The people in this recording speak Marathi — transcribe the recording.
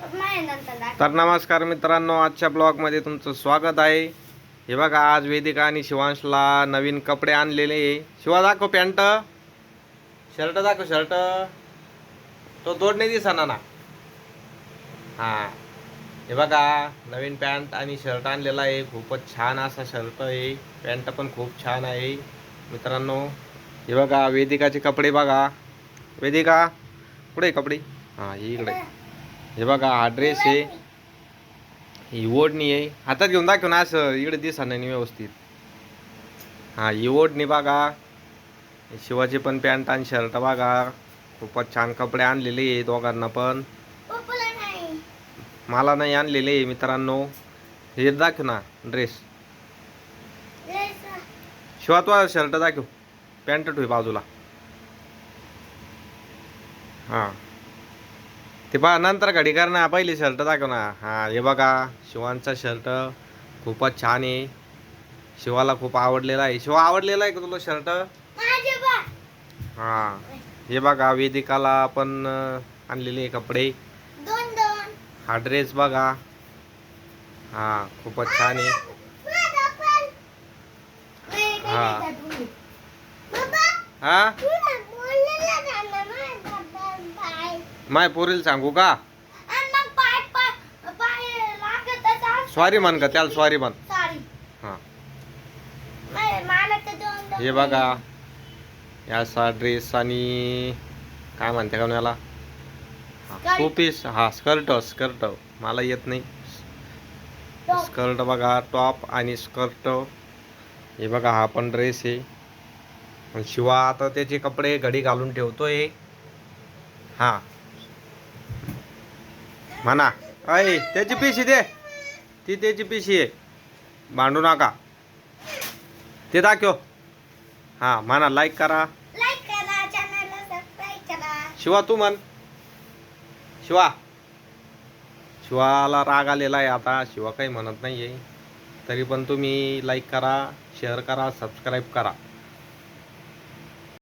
तर नमस्कार मित्रांनो, आजच्या ब्लॉगमध्ये तुमचं स्वागत आहे. हे बघा, आज वेदिका आणि शिवांशला नवीन कपडे आणलेले आहे. शिवा दाखव पॅन्ट, शर्ट दाखव शर्ट. तो दोड नाही दिसना ना. हां, हे बघा नवीन पॅन्ट आणि शर्ट आणलेला आहे. खूपच छान असा शर्ट आहे, पॅन्ट पण खूप छान आहे मित्रांनो. हे बघा वेदिकाचे कपडे बघा. वेदिका कुठे कपडे? हां, इकडे. हे बघा हा ड्रेस आहे, ही ओढणी आहे. हातात घेऊन दाखव ना, असं इकडे दिसा नाही व्यवस्थित. हा, ही ओढणी बघा. शिवाची पण पॅन्ट आणि शर्ट बघा. खूपच छान कपडे आणलेले आहे दोघांना पण. मला नाही आणलेले आहे मित्रांनो. हे दाखव ना ड्रेस. शिवा तो शर्ट दाखव, पॅन्ट ठेव बाजूला. हां, ते बघा नंतर घडी कर ना, पहिले शर्ट दाखव ना. हां, हे बघा शिवांचा शर्ट खूपच छान आहे. शिवाला खूप आवडलेला आहे. शिवा आवडलेला आहे का तुला शर्ट? हां, हे बघा वेदिकाला पण आणलेले कपडे. हा ड्रेस बघा. हां, खूपच छान आहे. हां हां, माय पोरीला सांगू का? सॉरी म्हण का त्याला, सॉरी म्हण. हां, हे बघा याचा ड्रेस आणि काय म्हणते का याला, टू पीस. हा स्कर्ट, स्कर्ट मला येत नाही. स्कर्ट बघा, टॉप आणि स्कर्ट. हे बघा हा पण ड्रेस आहे. शिवा आता त्याचे कपडे घडी घालून ठेवतोय. हा म्हणा, अय त्याची पिशी दे, ती त्याची पिशी आहे, भांडू नका. ते दाखव. हा म्हणा, लाईक करा. शिवा तू म्हण. शिवा, शिवाला राग आलेला आहे आता. शिवा काही म्हणत नाही आहे, तरी पण तुम्ही लाईक करा, शेअर करा, सबस्क्राईब करा.